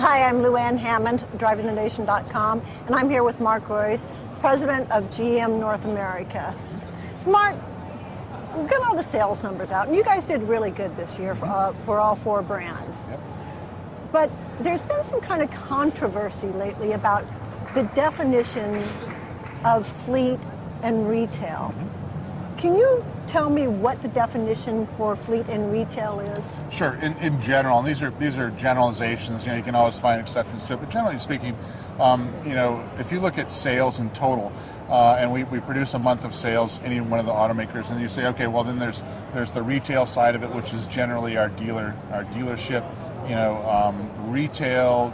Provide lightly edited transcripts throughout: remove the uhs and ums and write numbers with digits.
Hi, I'm Lou Ann Hammond, DrivingTheNation.com, and I'm here with Mark Royce, President of GM North America. So Mark, we've got all the sales numbers out, and you guys did really good this year for all four brands. Yep. But there's been some kind of controversy lately about the definition of fleet and retail. Can you tell me what the definition for fleet and retail is? Sure. In general, and these are generalizations. You can always find exceptions to it. But generally speaking, if you look at sales in total, and we produce a month of sales, any one of the automakers, and you say, okay, well then there's the retail side of it, which is generally our dealership. Retail.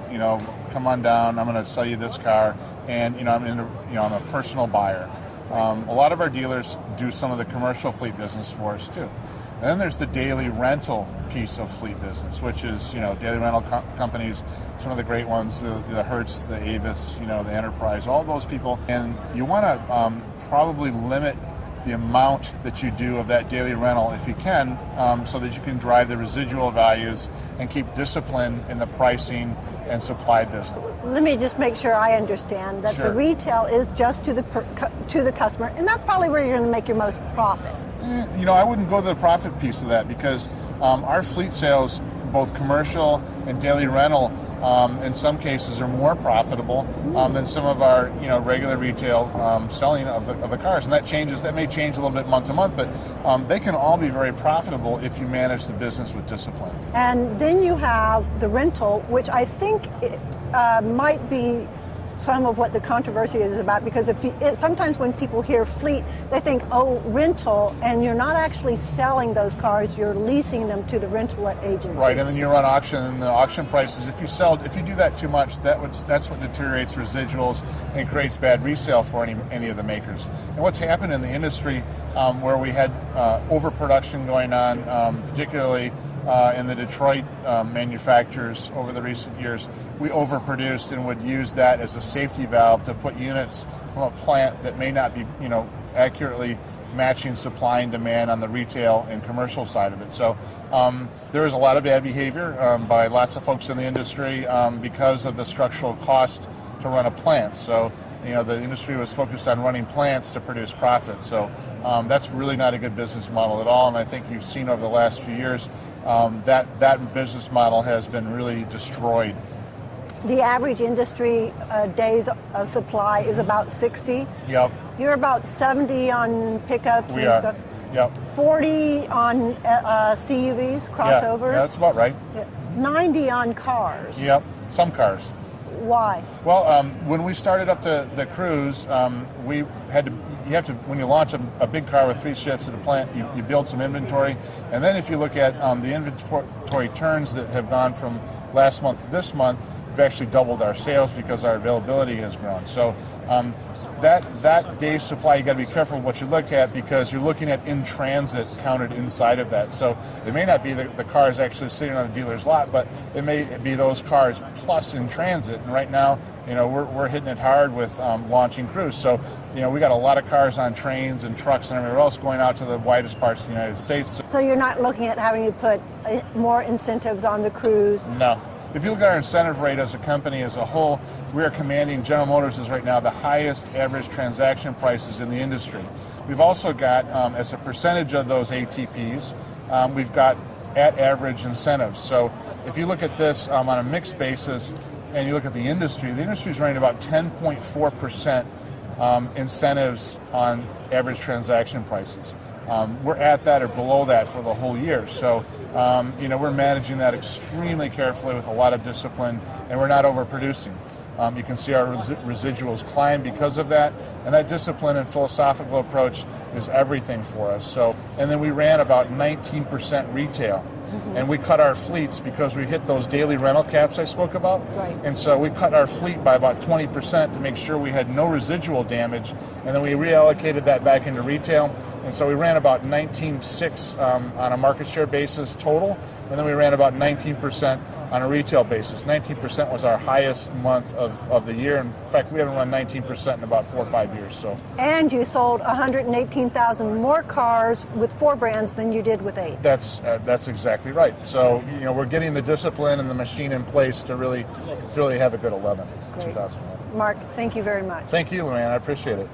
Come on down. I'm going to sell you this car, and I'm a personal buyer. A lot of our dealers do some of the commercial fleet business for us too. And then there's the daily rental piece of fleet business, which is, daily rental companies, some of the great ones, the Hertz, the Avis, the Enterprise, all those people. And you want to probably limit the amount that you do of that daily rental if you can, so that you can drive the residual values and keep discipline in the pricing and supply business. Let me just make sure I understand that Sure. The retail is just to the customer, and that's probably where you're going to make your most profit. I wouldn't go to the profit piece of that, because our fleet sales, both commercial and daily rental, in some cases are more profitable than some of our regular retail selling of the cars, and that may change a little bit month to month, but they can all be very profitable if you manage the business with discipline. And then you have the rental, which I think might be some of what the controversy is about, because sometimes when people hear fleet, they think, oh, rental, and you're not actually selling those cars, you're leasing them to the rental agencies. Right, and then you run auction, and the auction prices, if you do that too much, that's what deteriorates residuals and creates bad resale for any of the makers. And what's happened in the industry, where we had overproduction going on, particularly in the Detroit manufacturers over the recent years, we overproduced and would use that as a safety valve to put units from a plant that may not be, accurately matching supply and demand on the retail and commercial side of it. So there is a lot of bad behavior by lots of folks in the industry because of the structural cost to run a plant. So the industry was focused on running plants to produce profit. So that's really not a good business model at all. And I think you've seen over the last few years that business model has been really destroyed. The average industry days of supply is about 60. Yep. You're about 70 on pickups. We are. Stuff. Yep. 40 on CUVs, crossovers. Yeah, that's about right. 90 on cars. Yep. Some cars. Why? Well, when we started up the cruise, when you launch a big car with 3 shifts at a plant, you build some inventory. And then if you look at the inventory turns that have gone from last month to this month, we've actually doubled our sales because our availability has grown. So that day's supply, you got to be careful what you look at, because you're looking at in transit counted inside of that. So it may not be the cars actually sitting on a dealer's lot, but it may be those cars plus in transit. And right now, we're hitting it hard with launching cruise. So we got a lot of cars on trains and trucks and everywhere else going out to the widest parts of the United States. So you're not looking at having to put more incentives on the cruise? No. If you look at our incentive rate as a company as a whole, we are commanding, General Motors is right now the highest average transaction prices in the industry. We've also got, as a percentage of those ATPs, we've got at average incentives. So if you look at this on a mixed basis and you look at the industry is running about 10.4% incentives on average transaction prices. We're at that or below that for the whole year. So, we're managing that extremely carefully with a lot of discipline, and we're not overproducing. You can see our residuals climb because of that, and that discipline and philosophical approach is everything for us. So, and then we ran about 19% retail. And we cut our fleets because we hit those daily rental caps I spoke about. Right. And so we cut our fleet by about 20% to make sure we had no residual damage. And then we reallocated that back into retail. And so we ran about 19.6 on a market share basis total, and then we ran about 19% on a retail basis. 19% was our highest month of the year. In fact, we haven't run 19% in about 4 or 5 years. So. And you sold 118,000 more cars with 4 brands than you did with 8. That's exactly right. So we're getting the discipline and the machine in place to really have a good 2011. Mark, thank you very much. Thank you, Lou Ann. I appreciate it.